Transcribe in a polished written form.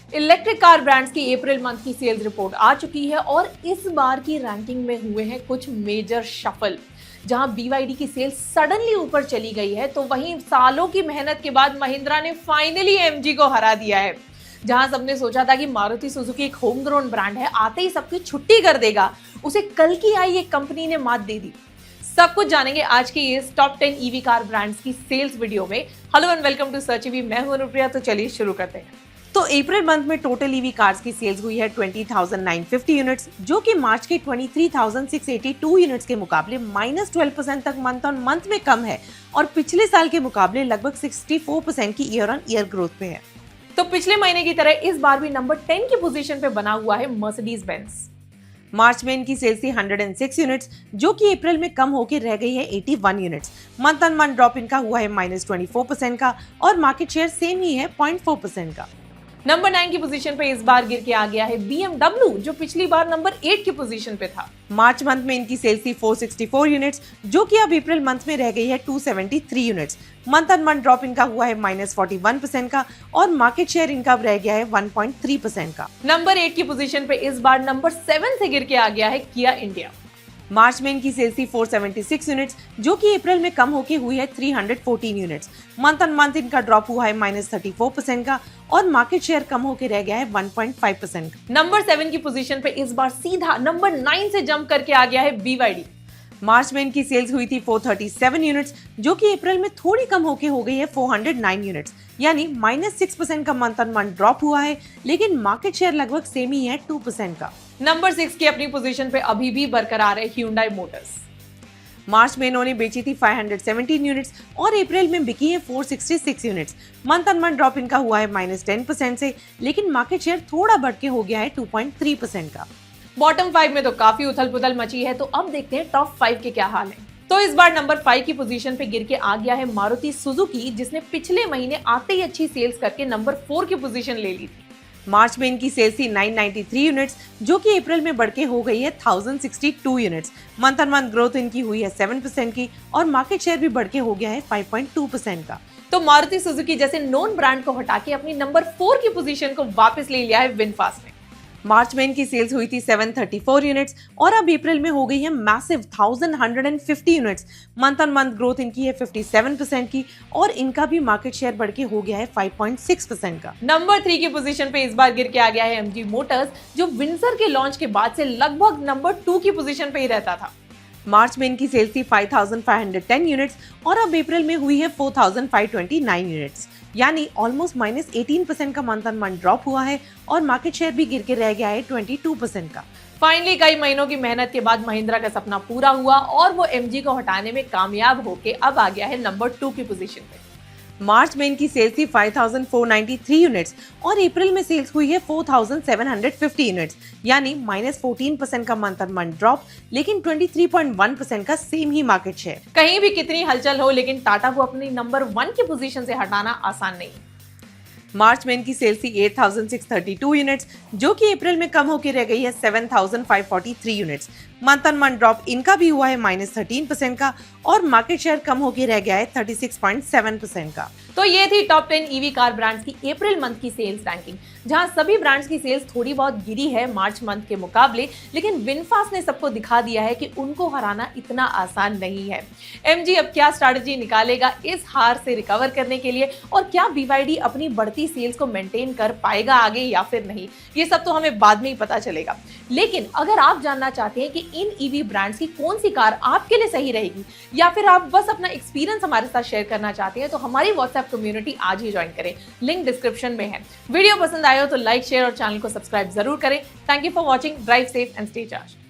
Electric car brands की April month की sales report आ चुकी है और इस बार की रैंकिंग में हुए हैं कुछ मेजर शफल। जहां BYD की सेल्स सडनली ऊपर चली गई है, तो वहीं सालों की मेहनत के बाद महिंद्रा ने फाइनली MG को हरा दिया है। जहां सबने सोचा था कि मारुति सुजुकी एक होम ग्रोन ब्रांड है, आते ही सबकी छुट्टी कर देगा, उसे कल की आई एक कंपनी ने मात दे दी। सब कुछ जानेंगे आज के इस टॉप 10 EV कार ब्रांड्स की सेल्स वीडियो में। Hello and welcome to search EV, मैं हूं अनुप्रिया। तो चलिए शुरू करते हैं। तो अप्रैल मंथ में टोटल EV कार्स की सेल्स हुई है 20,950 यूनिट्स, जो कि मार्च के 23,682 यूनिट्स के मुकाबले -12% तक मंथ ऑन मंथ में कम है और पिछले साल के मुकाबले लगभग 64% की ईयर ऑन ईयर ग्रोथ में है। तो पिछले महीने की तरह इस बार भी नंबर 10 की पोजीशन पे बना हुआ है मर्सिडीज बेंज। मार्च में इनकी सेल्स थी 106 यूनिट्स, जो कि अप्रैल में कम होकर रह गई है 81 units. Month on month drop इनका हुआ है -24% का और मार्केट शेयर सेम ही है 0.4% का। नंबर 9 की पोजीशन पे इस बार गिर के आ गया है BMW, जो पिछली बार नंबर 8 की पोजीशन पे था। मार्च मंथ में इनकी सेल्स थी 464 यूनिट्स, जो कि अब अप्रैल मंथ में रह गई है 273 units. Month on month drop इनका हुआ है -41% का और मार्केट शेयर इनका अब रह गया है 1.3% का। नंबर 8 की पोजीशन पे इस बार नंबर 7 से गिर के आ गया है किया इंडिया। मार्च में इनकी सेल्स थी 476 यूनिट्स, जो कि अप्रैल में कम होके हुई है 314 यूनिट्स। मंथ ऑन मंथ इनका ड्रॉप हुआ है -34% का और मार्केट शेयर कम होके रह गया है 1.5%। नंबर 7 की पोजीशन पे इस बार सीधा नंबर 9 से जंप करके आ गया है BYD। मार्च में इनकी सेल्स हुई थी 437 यूनिट्स, जो कि अप्रैल में थोड़ी कम होके हो गई है 409 यूनिट्स, यानी -6% का मंथ ऑन मंथ ड्रॉप हुआ है, लेकिन मार्केट शेयर लगभग सेम ही है 2% का। नंबर 6 की अपनी पोजीशन पे अभी भी बरकरार है Hyundai मोटर्स। मार्च में इन्होंने बेची थी 517 यूनिट्स और अप्रैल में बिकी है 466 units. Month on month drop इनका हुआ है -10% से, लेकिन मार्केट शेयर थोड़ा बढ़ के हो गया है 2.3% का। बॉटम 5 में तो काफी उथल पुथल मची है, तो अब देखते हैं टॉप 5 के क्या हाल है। तो इस बार नंबर 5 की पोजीशन पे गिर के आ गया है मारुति सुजुकी, जिसने पिछले महीने आते ही अच्छी सेल्स करके नंबर 4 की पोजीशन ले ली थी। मार्च में इनकी सेल्स थी 993 यूनिट्स, जो कि अप्रैल में बढ़ के हो गई है 1062 units. Month on month growth इनकी हुई है 7% की और मार्केट शेयर भी बढ़ के हो गया है 5.2% का। तो मारुति सुजुकी जैसे नोन ब्रांड को हटा के अपनी नंबर 4 की पोजीशन को वापस ले लिया है विनफास्ट ने। मार्च में इनकी सेल्स हुई थी 734 यूनिट्स और अब अप्रैल में हो गई है massive 1150 units. Month on month growth इनकी है 57% की और इनका भी मार्केट शेयर बढ़ के हो गया है 5.6% का। नंबर 3 की पोजीशन पे इस बार गिर के आ गया है MG मोटर्स, जो विंसर के लॉन्च के बाद से लगभग नंबर 2 की पोजीशन पे ही रहता था। मार्च में इनकी सेल्स थी 5510 यूनिट्स और अब अप्रैल में हुई है 4529 यूनिट्स, यानी ऑलमोस्ट -18% का मंथ ऑन मंथ ड्रॉप हुआ है और मार्केट शेयर भी गिर के रह गया है 22% का। फाइनली कई महीनों की मेहनत के बाद महिंद्रा का सपना पूरा हुआ और वो MG को हटाने में कामयाब होके अब आ गया है नंबर 2 की पोजीशन पे। मार्च में इनकी सेल्स थी 5493 यूनिट्स और अप्रैल में सेल्स हुई है 4750 यूनिट्स, यानी -14% का मंथ ऑन मंथ ड्रॉप, लेकिन 23.1% का सेम ही मार्केट शेयर। कहीं भी कितनी हलचल हो, लेकिन टाटा को अपनी नंबर 1 की पोजीशन से हटाना आसान नहीं। मार्च में इनकी सेल्स थी 8632 यूनिट्स, जो कि अप्रैल में कम होकर रह गई है 7543 units. Month on month drop इनका भी हुआ है -13% का और मार्केट शेयर कम होकर रह गया है 36.7% का। तो ये थी टॉप 10 EV कार ब्रांड्स की अप्रैल मंथ की सेल्स रैंकिंग, जहां सभी ब्रांड्स की सेल्स थोड़ी बहुत गिरी है मार्च मंथ के मुकाबले, लेकिन विनफास्ट ने सबको दिखा दिया है कि उनको हराना इतना आसान नहीं है। MG अब क्या स्ट्रैटेजी निकालेगा इस हार से रिकवर करने के लिए, और क्या BYD अपनी बढ़ती सेल्स को मेंटेन कर पाएगा आगे या फिर नहीं, ये सब तो हमें बाद में ही पता चलेगा। लेकिन अगर आप जानना चाहते हैं कि इन EV ब्रांड्स की कौन सी कार आपके लिए सही रहेगी, या फिर आप बस अपना एक्सपीरियंस हमारे साथ शेयर करना चाहते हैं, तो हमारी WhatsApp कम्युनिटी आज ही ज्वाइन करें, लिंक डिस्क्रिप्शन में है। वीडियो पसंद आया हो तो लाइक, शेयर और चैनल को सब्सक्राइब जरूर करें। Thank you for watching. Drive safe and stay charge.